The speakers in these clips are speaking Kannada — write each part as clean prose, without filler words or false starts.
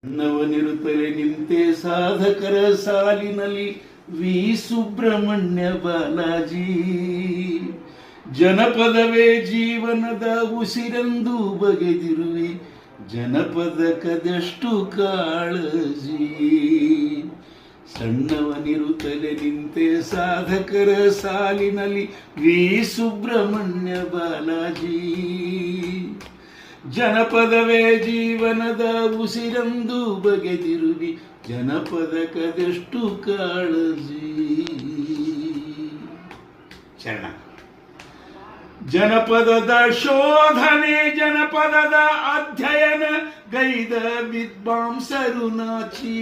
ನವನಿರುತ್ತಲೇ ನಿಂತೆ ಸಾಧಕರ ಸಾಲಿನಲ್ಲಿ ವಿ ಸುಬ್ರಹ್ಮಣ್ಯ ಬಾಲಾಜಿ. ಜನಪದವೇ ಜೀವನದ ಉಸಿರೆಂದು ಬಗೆದಿರುವೆ, ಜನಪದಕದಷ್ಟು ಕಾಳಜಿ. ಸಣ್ಣವನಿರುತ್ತಲೇ ನಿಂತೆ ಸಾಧಕರ ಸಾಲಿನಲ್ಲಿ ವಿ ಸುಬ್ರಹ್ಮಣ್ಯ ಬಾಲಾಜಿ. ಜನಪದವೇ ಜೀವನದ ಉಸಿರೆಂದು ಬಗೆದಿರುವಿ, ಜನಪದಕದೆಷ್ಟು ಕಾಳಜಿ. ಚರಣ. ಜನಪದದ ಶೋಧನೆ ಜನಪದದ ಅಧ್ಯಯನ ಗೈದ ವಿದ್ವಾಂಸರು ನಾಚಿ.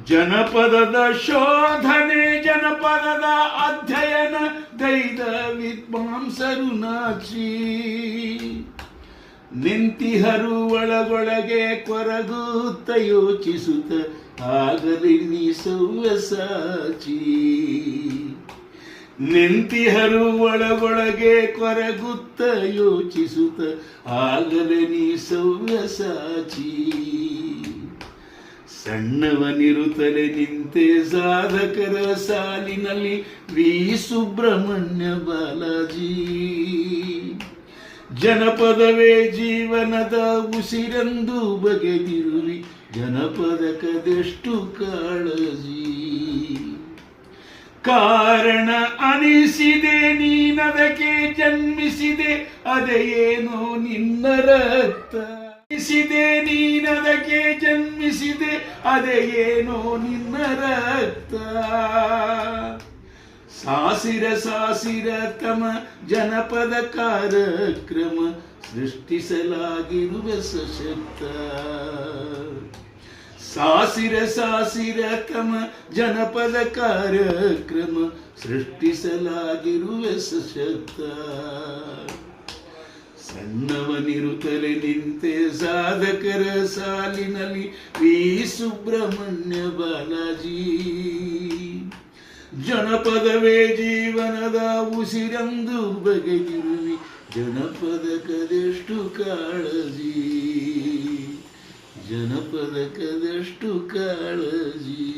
ಜನಪದದ ಶೋಧನೆ ಜನಪದದ ಅಧ್ಯಯನ ಗೈದ ವಿದ್ವಾಂಸರು ನಾಚಿ. ನಿಂತಿಹರು ಒಳಗೊಳಗೆ ಕೊರಗುತ್ತ ಯೋಚಿಸುತ್ತ ಆಗಲಿ ನೀ ಸವ್ಯಸಾಚಿ. ನಿಂತಿಹರು ಒಳಗೊಳಗೆ ಕೊರಗುತ್ತ ಯೋಚಿಸುತ್ತ ಆಗಲಿ ನೀ ಸವ್ಯಸಾಚಿ. ಸಣ್ಣವನಿರುತ್ತಲೇ ನಿಂತೆ ಸಾಧಕರ ಸಾಲಿನಲ್ಲಿ ವಿ ಸುಬ್ರಹ್ಮಣ್ಯ ಬಾಲಾಜಿ. ಜನಪದವೇ ಜೀವನದ ಉಸಿರೆಂದು ಬಗೆದಿರುವಿ, ಜನಪದಕದೆಷ್ಟು ಕಾಳಜಿ. ಕಾರಣ ಅನಿಸಿದೆ ನೀನದಕ್ಕೆ ಜನ್ಮಿಸಿದೆ, ಅದೇನೋ ನಿನ್ನ ರಕ್ತ. ಅನಿಸಿದೆ ನೀನದಕ್ಕೆ ಜನ್ಮಿಸಿದೆ, ಅದೇನೋ ನಿನ್ನ ರಕ್ತ. ಸಾಸಿರ ಸಾಸಿರ ತಮ ಜನಪದ ಕಾರ್ಯಕ್ರಮ ಸೃಷ್ಟಿಸಲಾಗಿರುವ ಸಶಕ್ತ. ಸಾಸಿರ ಸಾಸಿರ ತಮ ಜನಪದ ಕಾರ್ಯಕ್ರಮ ಸೃಷ್ಟಿಸಲಾಗಿರುವ ಸಶಕ್ತ. ಸಣ್ಣವನಿರುತ್ತಲೇ ನಿಂತೆ ಸಾಧಕರ ಸಾಲಿನಲ್ಲಿ ವಿ ಸುಬ್ರಹ್ಮಣ್ಯ ಬಾಲಾಜಿ. ಜನಪದವೇ ಜೀವನದ ಉಸಿರೆಂದು ಬಗೆದಿರುವಿ, ಜನಪದಕದೆಷ್ಟು ಕಾಳಜಿ. ಜನಪದಕದೆಷ್ಟು ಕಾಳಜಿ.